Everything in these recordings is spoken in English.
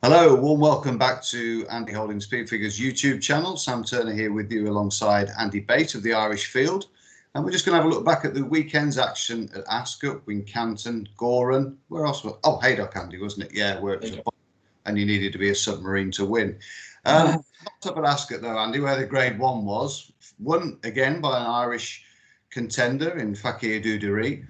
Hello, warm welcome back to Andy Holding Speed Figures YouTube channel. Sam Turner here with you alongside Andy Bate of the Irish Field. And we're just going to have a look back at the weekend's action at Ascot, Wincanton, Goran. Where else? Oh, Haydock, Andy, wasn't it? Yeah, where it was and you needed to be a submarine to win. Not up at Ascot though, Andy, where the Grade 1 was. Won again by an Irish contender in Fakir Dudery,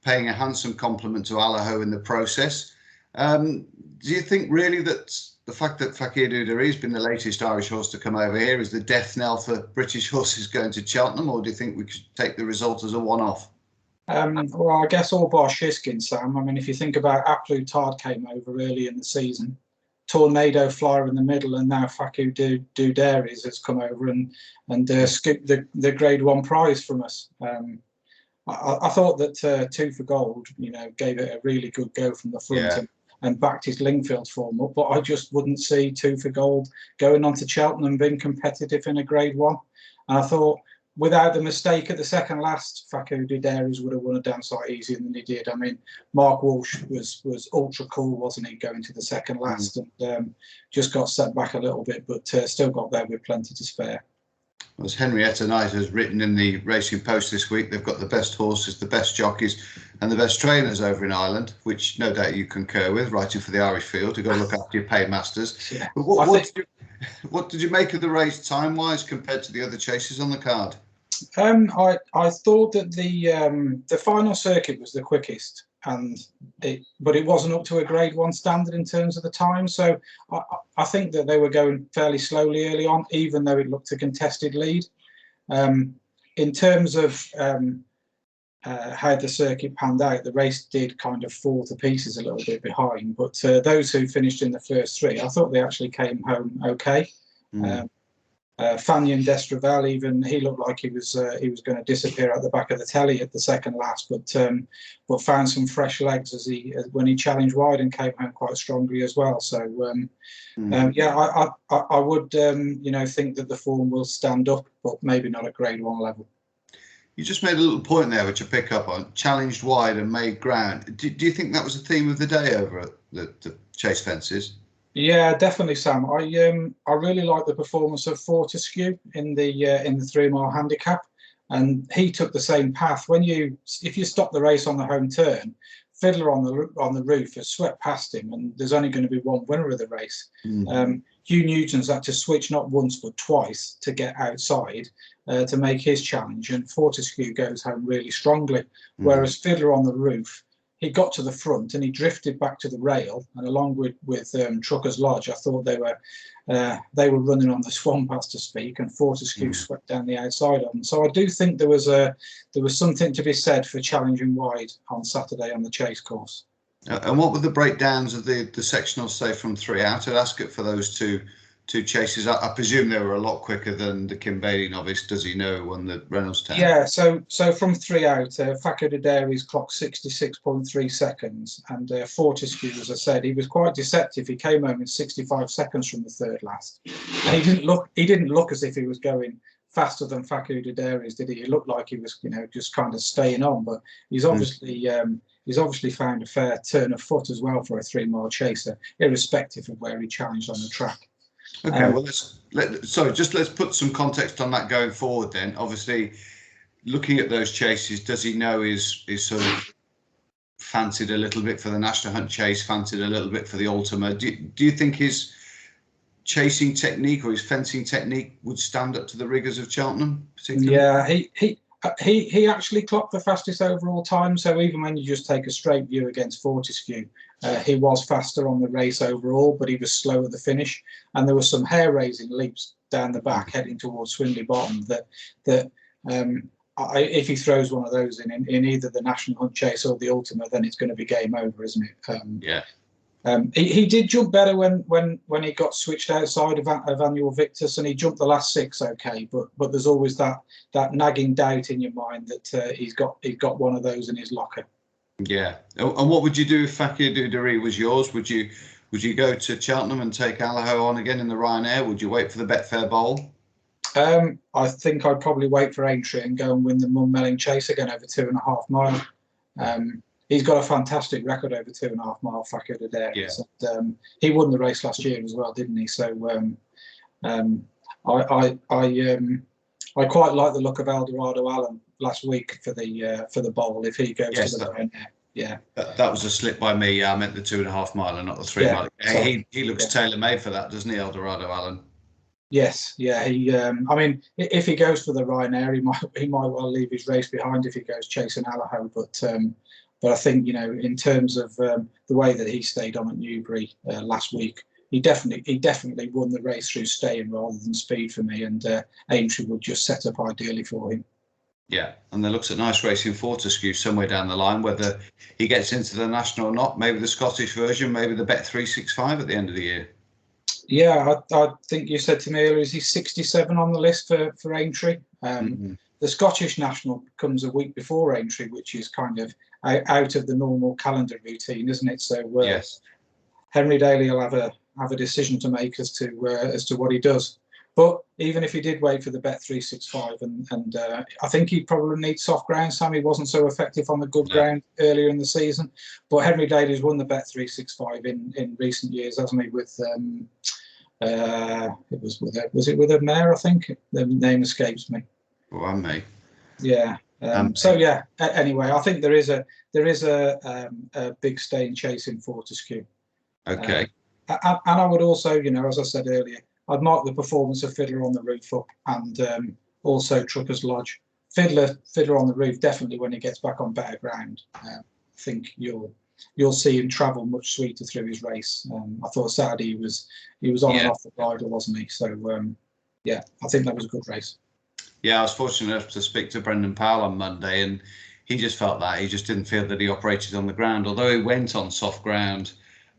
paying a handsome compliment to Allaho in the process. Do you think really that the fact that Fakir Dudery has been the latest Irish horse to come over here is the death knell for British horses going to Cheltenham, or do you think we could take the result as a one-off? Well, I guess all bar Shiskin, Sam. I mean, if you think about Aplu Tard came over early in the season, Tornado Flyer in the middle, and now Fakir Dudery has come over and scooped the Grade 1 prize from us. I thought that Two for Gold, gave it a really good go from the front and backed his Lingfield form up, but I just wouldn't see Two for Gold going on to Cheltenham being competitive in a Grade 1. And I thought, without the mistake at the second last, Fakir Dudery would have won a damn sight easier than he did. I mean, Mark Walsh was ultra cool, wasn't he, going to the second last, and just got set back a little bit, but still got there with plenty to spare. As Henrietta Knight has written in the Racing Post this week, they've got the best horses, the best jockeys and the best trainers over in Ireland, which no doubt you concur with, writing for the Irish Field. You've got to look after your paymasters. Yeah. But what did you make of the race time-wise compared to the other chases on the card? I thought that the final circuit was the quickest, but it wasn't up to a Grade 1 standard in terms of the time. So I think that they were going fairly slowly early on, even though it looked a contested lead. In terms of how the circuit panned out, the race did kind of fall to pieces a little bit behind. But those who finished in the first three, I thought they actually came home okay. Fagnon Destravel, even he looked like he was going to disappear at the back of the telly at the second last, but found some fresh legs when he challenged wide and came home quite strongly as well. So yeah, I would think that the form will stand up, but maybe not at Grade 1 level. You just made a little point there, which I pick up on: challenged wide and made ground. Do you think that was the theme of the day over at the chase fences? Yeah, definitely, Sam. I really like the performance of Fortescue in the 3-mile handicap, and he took the same path. If you stop the race on the home turn, Fiddler on the roof has swept past him, and there's only going to be one winner of the race. Hugh Newton's had to switch not once but twice to get outside to make his challenge, and Fortescue goes home really strongly. Whereas Fiddler on the roof, he got to the front and he drifted back to the rail, and along with Trucker's Lodge, I thought they were running on the swamp, as to speak, and Fortescue swept down the outside of them. So I do think there was something to be said for challenging wide on Saturday on the chase course. And what were the breakdowns of the sectional, say, from 3 out at Ascot for those two chases? I presume they were a lot quicker than the Kim Bailey novice. Does he know on the Reynolds Town? Yeah, so from 3 out, Fakir Dudery's clocked 66.3 seconds, and Fortescue, as I said, he was quite deceptive. He came home in 65 seconds from the third last, and he didn't look as if he was going faster than Fakir Dudery's, did he? He looked like he was, just kind of staying on, but he's obviously found a fair turn of foot as well for a 3-mile chaser, irrespective of where he challenged on the track. Okay, well, let's put some context on that going forward then. Obviously, looking at those chases, does he know is sort of fancied a little bit for the National Hunt Chase, fancied a little bit for the Ultima? Do you think his chasing technique or his fencing technique would stand up to the rigours of Cheltenham, particularly? Yeah, he actually clocked the fastest overall time. So even when you just take a straight view against Fortescue, he was faster on the race overall, but he was slow at the finish. And there were some hair-raising leaps down the back heading towards Swindley Bottom that if he throws one of those in either the National Hunt Chase or the Ultima, then it's going to be game over, isn't it? Yeah. He did jump better when he got switched outside of Annual Victus, and he jumped the last 6 okay, but there's always that nagging doubt in your mind that he's got one of those in his locker. Yeah. And what would you do if Fakir Dudery was yours? Would you go to Cheltenham and take Allaho on again in the Ryanair? Would you wait for the Betfair Bowl? I think I'd probably wait for Aintree and go and win the Munmelling Chase again over 2.5 miles. he's got a fantastic record over 2.5 mile Facada Dairies. Yeah. And, he won the race last year as well, didn't he? So I quite like the look of Eldorado Allen last week for the bowl if he goes to the Ryanair. Yeah, that was a slip by me. Yeah, I meant the 2.5 mile and not the 3 mile. He looks tailor made for that, doesn't he, Eldorado Allen? Yes, yeah. I mean, if he goes for the Ryanair, he might well leave his race behind if he goes chasing Allaho. But I think, you know, in terms of the way that he stayed on at Newbury last week, he definitely won the race through staying rather than speed for me. And Aintree would just set up ideally for him. Yeah, and there looks at nice racing Fortescue somewhere down the line, whether he gets into the national or not. Maybe the Scottish version, maybe the Bet 365 at the end of the year. Yeah, I think you said to me earlier, is he 67 on the list for Aintree? The Scottish National comes a week before Aintree, which is kind of out of the normal calendar routine, isn't it? So yes, Henry Daly will have a decision to make as to what he does. But even if he did wait for the Bet 365, and I think he'd probably need soft ground. Sam, he wasn't so effective on the good ground earlier in the season. But Henry Daly's won the Bet 365 in recent years, hasn't he? With was it with a mare? I think the name escapes me. Oh, and me. Yeah. So yeah. Anyway, I think there is a big staying chase in Fortescue. Okay. And I would also, you know, as I said earlier, I'd mark the performance of Fiddler on the Roof up, and also Trucker's Lodge. Fiddler on the Roof, definitely when he gets back on better ground. I think you'll see him travel much sweeter through his race. I thought Saturday he was on and off the bridle, wasn't he? So yeah, I think that was a good race. Yeah, I was fortunate enough to speak to Brendan Powell on Monday, and he just felt that he just didn't feel that he operated on the ground, although he went on soft ground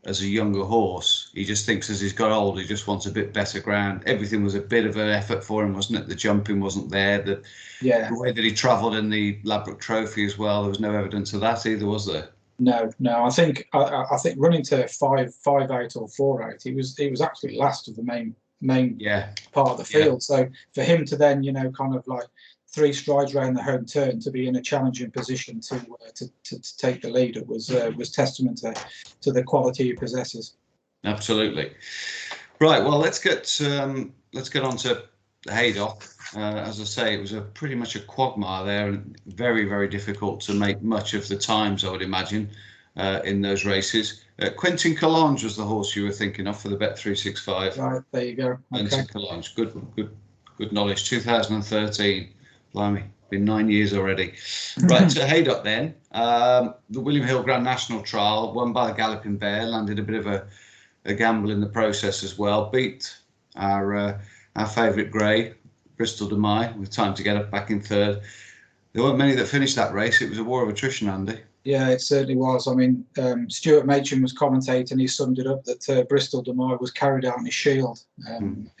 as a younger horse. He just thinks as he's got older, he just wants a bit better ground. Everything was a bit of an effort for him, wasn't it? The jumping wasn't there. The way that he travelled in the Ladbroke Trophy as well, there was no evidence of that either, was there? No. I think running to 5 out or 4 out, he was actually last of the main part of the field. So for him to then, you know, kind of like 3 strides around the home turn to be in a challenging position to take the lead, it was testament to the quality he possesses. Absolutely. Right. Well, let's get on to Haydock. As I say, it was pretty much a quagmire there, and very, very difficult to make much of the times, I would imagine, in those races. Quentin Collange was the horse you were thinking of for the Bet 365. Right, there you go. Okay. Quentin Collange, good knowledge. 2013. Blimey, been 9 years already. Right, to Haydock then. The William Hill Grand National Trial, won by the Galloping Bear, landed a bit of a gamble in the process as well. Beat our favourite grey, Bristol de Mai, with time to get up back in third. There weren't many that finished that race. It was a war of attrition, Andy. Yeah, it certainly was. I mean, Stuart Machin was commentating. He summed it up that Bristol de Mai was carried out on his shield.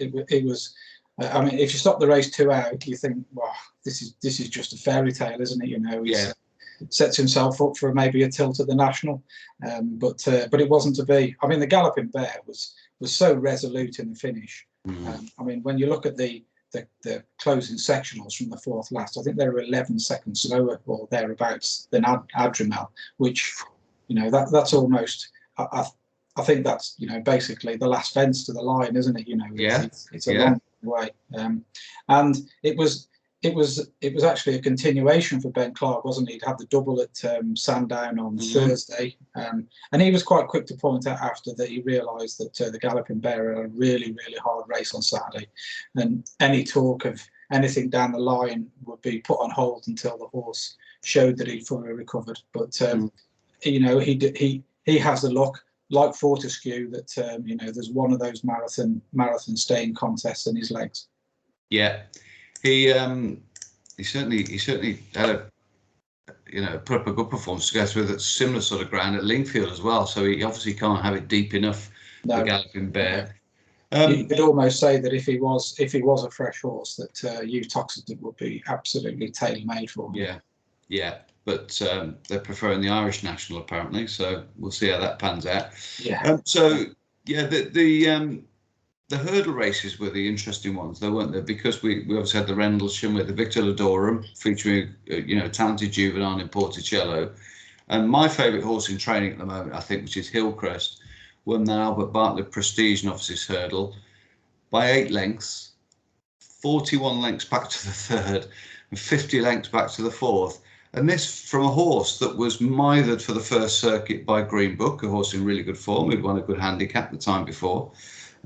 It was. I mean, if you stop the race 2 out, you think, well, this is just a fairy tale, isn't it? You know, he sets himself up for maybe a tilt at the national, but it wasn't to be. I mean, the Galloping Bear was so resolute in the finish. I mean, when you look at the closing sectionals from the 4th last, I think they were 11 seconds slower or thereabouts than Adrimel, which, you know, that's almost. I think that's, you know, basically the last fence to the line, isn't it? You know, it's a long way, and it was actually a continuation for Ben Clark, wasn't he? He'd had the double at Sandown on Thursday, and he was quite quick to point out after that he realised that the Galloping Bear had a really, really hard race on Saturday, and any talk of anything down the line would be put on hold until the horse showed that he'd fully recovered. But you know, he has the luck, like Fortescue, that you know, there's one of those marathon staying contests in his legs. Yeah, he certainly had put up a good performance to go through that similar sort of ground at Lingfield as well. So he obviously can't have it deep enough. The Galloping Bear. You could almost say that if he was a fresh horse, that Hugh Toxteth would be absolutely tailor-made for him. Yeah. But they're preferring the Irish national apparently, so we'll see how that pans out. Yeah. The hurdle races were the interesting ones, though, weren't they? Because we obviously had the Rendlesham with the Victor Ladorum featuring talented juvenile in Porticello, And my favourite horse in training at the moment, I think, which is Hillcrest, won the Albert Bartlett Prestige Novices Hurdle by 8 lengths, 41 lengths back to the third, and 50 lengths back to the fourth. And this from a horse that was mithered for the first circuit by Green Book, a horse in really good form, who'd won a good handicap the time before,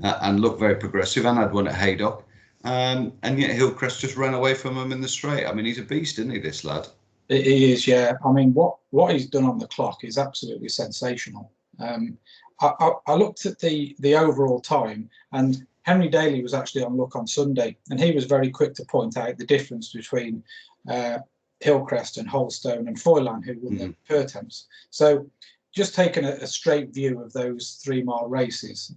and looked very progressive, and had won at Haydock. And yet Hillcrest just ran away from him in the straight. I mean, he's a beast, isn't he, this lad? He is, yeah. I mean, what he's done on the clock is absolutely sensational. I looked at the overall time, and Henry Daly was actually on look on Sunday, and he was very quick to point out the difference between Hillcrest and Holstone and Foylan, who won the Pertemps. So just taking a straight view of those 3-mile races,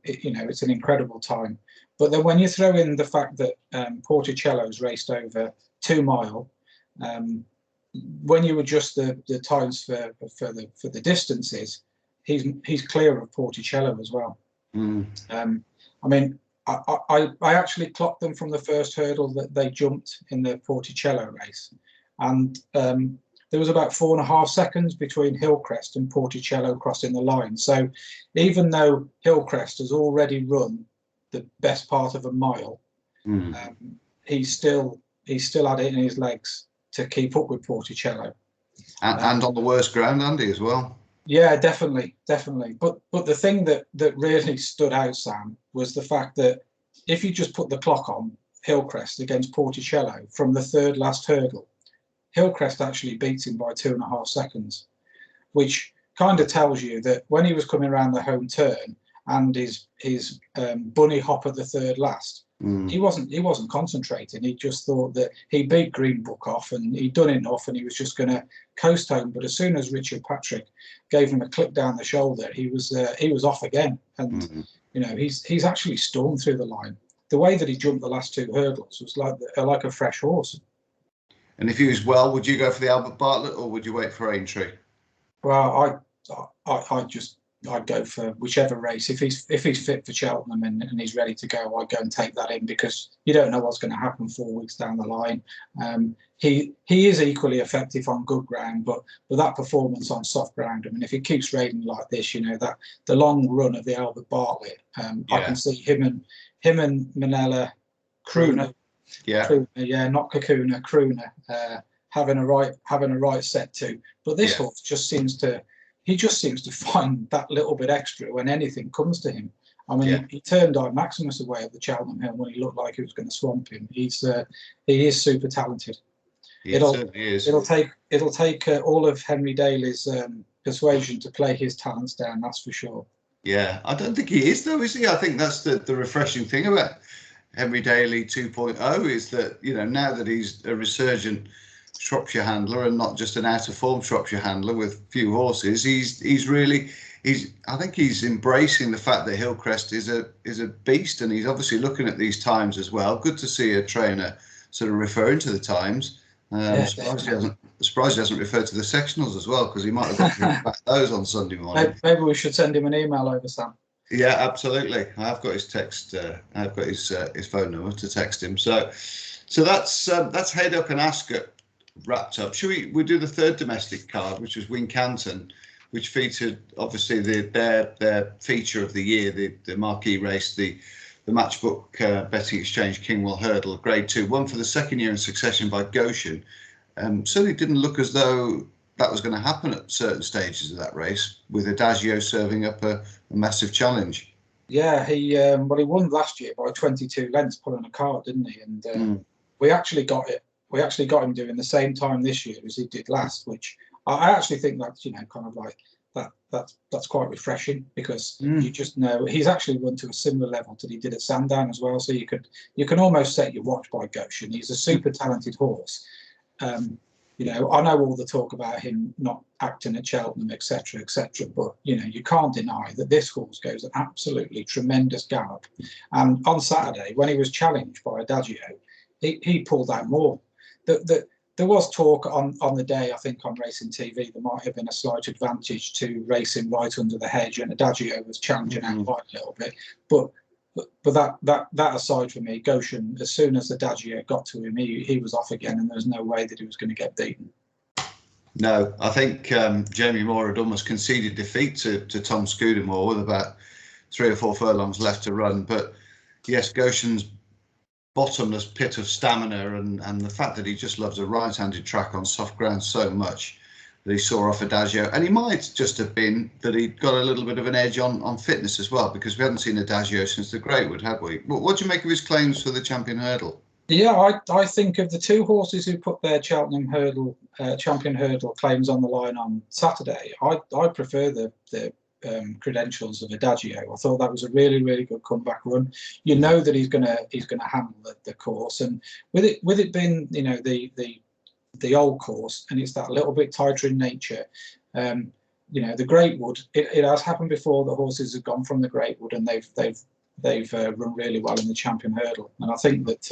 it's an incredible time. But then when you throw in the fact that Porticello's raced over 2 mile, when you adjust the times for the distances, he's clear of Porticello as well. I mean, I actually clocked them from the first hurdle that they jumped in the Porticello race, and there was about 4.5 seconds between Hillcrest and Porticello crossing the line. So even though Hillcrest has already run the best part of a mile, he still had it in his legs to keep up with Porticello. And on the worst ground, Andy, as well. Yeah, definitely. But the thing that really stood out, Sam, was the fact that if you just put the clock on Hillcrest against Porticello from the third last hurdle, Hillcrest actually beats him by 2.5 seconds, which kind of tells you that when he was coming around the home turn and his bunny hop at the third last, he wasn't concentrating. He just thought that he beat Green Book off and he'd done enough and he was just going to coast home. But as soon as Richard Patrick gave him a clip down the shoulder, he was off again. And he's actually stormed through the line. The way that he jumped the last 2 hurdles was like a fresh horse. And if he was well, would you go for the Albert Bartlett or would you wait for Aintree? Well, I'd go for whichever race. If he's fit for Cheltenham and he's ready to go, I'd go and take that in, because you don't know what's going to happen 4 weeks down the line. He is equally effective on good ground, but that performance on soft ground, I mean, if he keeps raining like this, that the long run of the Albert Bartlett, I can see him and Manella, Crooner. Yeah. Crooner, not Kakuna, Crooner, having a right set to. But this horse just seems to find that little bit extra when anything comes to him. I mean, he turned Di Maximus away at the Cheltenham Hill when he looked like he was going to swamp him. He is super talented. It'll take all of Henry Daly's persuasion to play his talents down. That's for sure. Yeah, I don't think he is though, is he? I think that's the refreshing thing about Henry Daly 2.0 is that now that he's a resurgent Shropshire handler and not just an out of form Shropshire handler with few horses, I think he's embracing the fact that Hillcrest is a beast, and he's obviously looking at these times as well. Good to see a trainer sort of referring to the times. Surprised he hasn't referred to the sectionals as well, because he might have got to back those on Sunday morning. Maybe we should send him an email over, Sam. Yeah, absolutely. I've got his text. I've got his phone number to text him. So that's Haydock and Ascot wrapped up. Should we do the third domestic card, which was Wincanton, which featured obviously their feature of the year, the marquee race, the Matchbook Betting Exchange Kingwell Hurdle, Grade 2, won for the second year in succession by Goshen. Certainly didn't look as though that was going to happen at certain stages of that race, with Adagio serving up a massive challenge. Yeah, he won last year by 22 lengths pulling a card, didn't he? And we actually got it. We actually got him doing the same time this year as he did last, which I actually think that's kind of like that's quite refreshing, because you just know he's actually run to a similar level that he did at Sandown as well. So you can almost set your watch by Goshen. He's a super talented horse. I know all the talk about him not acting at Cheltenham, etc., but you can't deny that this horse goes an absolutely tremendous gallop. And on Saturday, when he was challenged by Adagio, he pulled out more. There was talk on the day, I think, on Racing TV, there might have been a slight advantage to racing right under the hedge, and Adagio was challenging out quite a little bit. But that aside for me, Goshen, as soon as Adagio got to him, he was off again, and there was no way that he was going to get beaten. No, I think Jamie Moore had almost conceded defeat to Tom Scudamore with about 3 or 4 furlongs left to run. But yes, Goshen's bottomless pit of stamina and the fact that he just loves a right-handed track on soft ground so much that he saw off Adagio. And he might just have been that he'd got a little bit of an edge on fitness as well, because we haven't seen Adagio since the Greatwood, have we? What do you make of his claims for the Champion Hurdle? Yeah, I think of the 2 horses who put their Cheltenham Hurdle Champion Hurdle claims on the line on Saturday. I prefer the credentials of Adagio. I thought that was a really good comeback run. You know that he's gonna handle the course, and with it being, you know, the old course, and it's that little bit tighter in nature. You know, the Greatwood, it has happened before. The horses have gone from the Greatwood and they've run really well in the Champion Hurdle. And I think that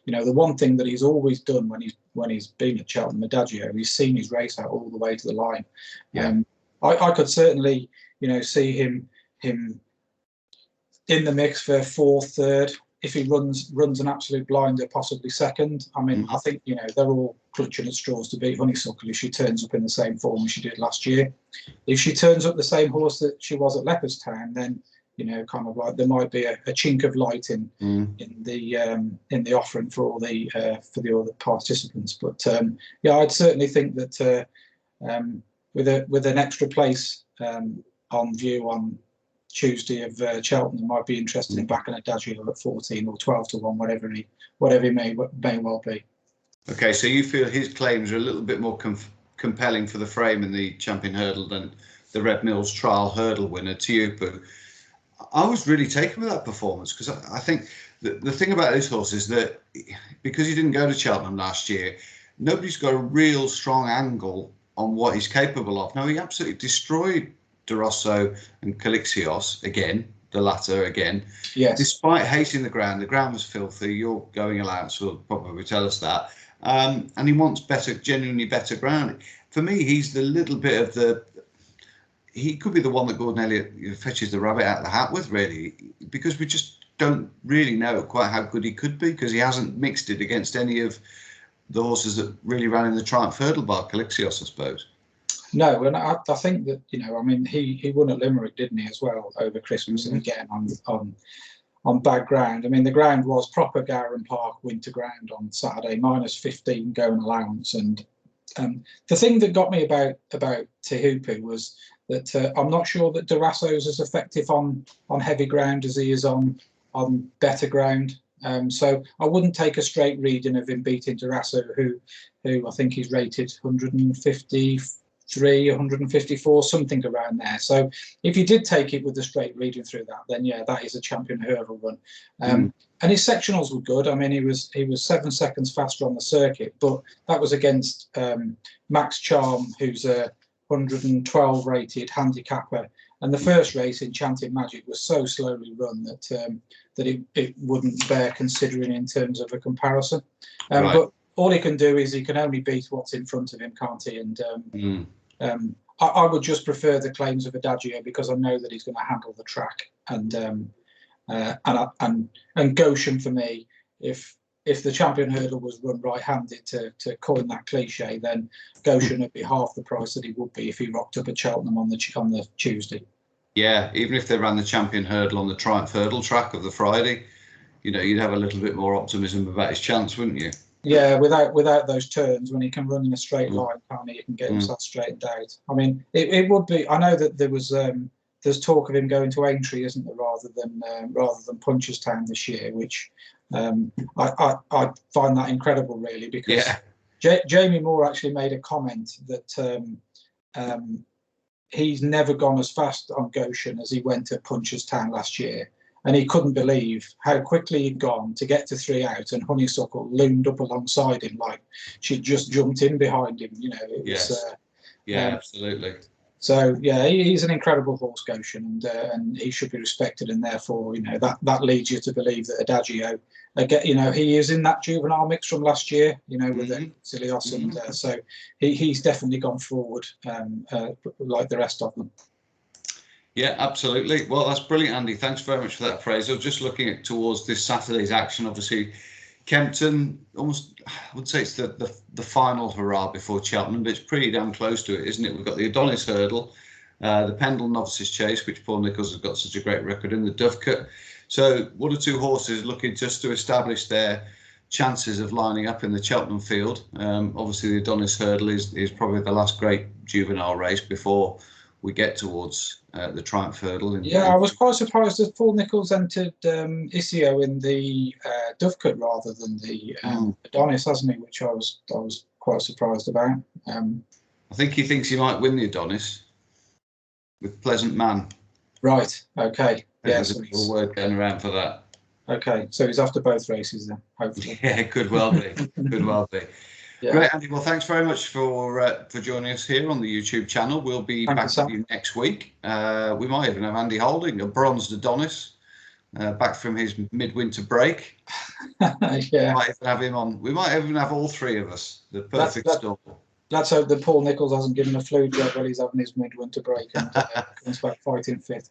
you know, the one thing that he's always done when he's been at Cheltenham, Adagio, he's seen his race out all the way to the line. Yeah. I could certainly, you know, see him in the mix for 4th, 3rd. If he runs an absolute blinder, possibly 2nd. I mean, I think, you know, they're all clutching at straws to beat Honeysuckle if she turns up in the same form as she did last year. If she turns up the same horse that she was at Leopardstown, then, you know, kind of like there might be a chink of light in the offering for all the other participants. But yeah, I'd certainly think that with an extra place on view on Tuesday of Cheltenham, might be interested in backing Adagio at 14 or 12 to 1, whatever he may well be. Okay, so you feel his claims are a little bit more compelling for the frame in the Champion Hurdle than the Red Mills Trial Hurdle winner, Tiupu. I was really taken with that performance, because I think the thing about this horse is that because he didn't go to Cheltenham last year, nobody's got a real strong angle on what he's capable of. Now, he absolutely destroyed De Rosso and Calixios again, the latter again. Yes. Despite hating the ground was filthy. Your going allowance will probably tell us that. And he wants genuinely better ground. For me, he's the little bit of the... He could be the one that Gordon Elliott fetches the rabbit out of the hat with, really, because we just don't really know quite how good he could be, because he hasn't mixed it against any of the horses that really ran in the Triumph Hurdle bar Calixios, I suppose. No, and I think that, you know, I mean, he won at Limerick, didn't he, as well, over Christmas, and again on bad ground. I mean, the ground was proper Gowran Park winter ground on Saturday, -15 going allowance. And the thing that got me about Tiupu was that I'm not sure that De Rosso's as effective on heavy ground as he is on better ground. So I wouldn't take a straight reading of him beating De Rosso, who I think he's rated 153, 154, something around there. So if you did take it with a straight reading through that, then yeah, that is a Champion Hurdle run. And his sectionals were good. I mean, he was 7 seconds faster on the circuit, but that was against Max Charm, who's a 112 rated handicapper. And the first race, Enchanted Magic, was so slowly run that it wouldn't bear considering in terms of a comparison. Right. But all he can do is he can only beat what's in front of him, can't he? And I would just prefer the claims of Adagio, because I know that he's going to handle the track. And Goshen, for me, if the Champion Hurdle was run right-handed, to coin that cliche, then Goshen would be half the price that he would be if he rocked up at Cheltenham on the Tuesday. Yeah, even if they ran the Champion Hurdle on the Triumph Hurdle track of the Friday, you know, you'd have a little bit more optimism about his chance, wouldn't you? Yeah, without those turns, when he can run in a straight line, can't he? He can get himself straightened out. I mean, it would be. I know that there's talk of him going to Aintree, isn't there, rather than Punchestown this year, which I find that incredible, really, because Jamie Moore actually made a comment that he's never gone as fast on Goshen as he went at Punchestown last year. And he couldn't believe how quickly he'd gone to get to 3 out, and Honeysuckle loomed up alongside him like she'd just jumped in behind him. You know, it was, absolutely. So yeah, he's an incredible horse, Goshen, and he should be respected. And therefore, you know, that leads you to believe that Adagio, you know, he is in that juvenile mix from last year. You know, with Cilios, and so he's definitely gone forward like the rest of them. Yeah, absolutely. Well, that's brilliant, Andy. Thanks very much for that appraisal. Just looking towards this Saturday's action, obviously, Kempton, almost, I would say it's the final hurrah before Cheltenham, but it's pretty damn close to it, isn't it? We've got the Adonis Hurdle, the Pendle Novices Chase, which Paul Nicholls has got such a great record in, the Dovecote. So 1 or 2 horses looking just to establish their chances of lining up in the Cheltenham field. Obviously, the Adonis Hurdle is probably the last great juvenile race before we get towards the Triumph Hurdle. I was quite surprised that Paul Nicholls entered Isio in the Dovecote rather than the Adonis, hasn't he? Which I was quite surprised about. I think he thinks he might win the Adonis with Pleasant Man. Right. Okay. There's a bit of a word going around for that. Okay, so he's after both races then, hopefully. Yeah, could well be. Could well be. Yeah. Great, Andy. Well, thanks very much for joining us here on the YouTube channel. We'll be back with you next week. We might even have Andy Holding, a bronzed Adonis, back from his midwinter break. Yeah. We might even have him on. We might even have all 3 of us. The perfect storm. Let's hope that Paul Nicholls hasn't given a flu jab while he's having his midwinter break and comes back fighting fit.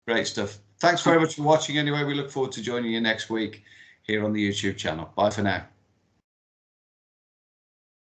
Great stuff. Thanks very much for watching anyway. We look forward to joining you next week here on the YouTube channel. Bye for now.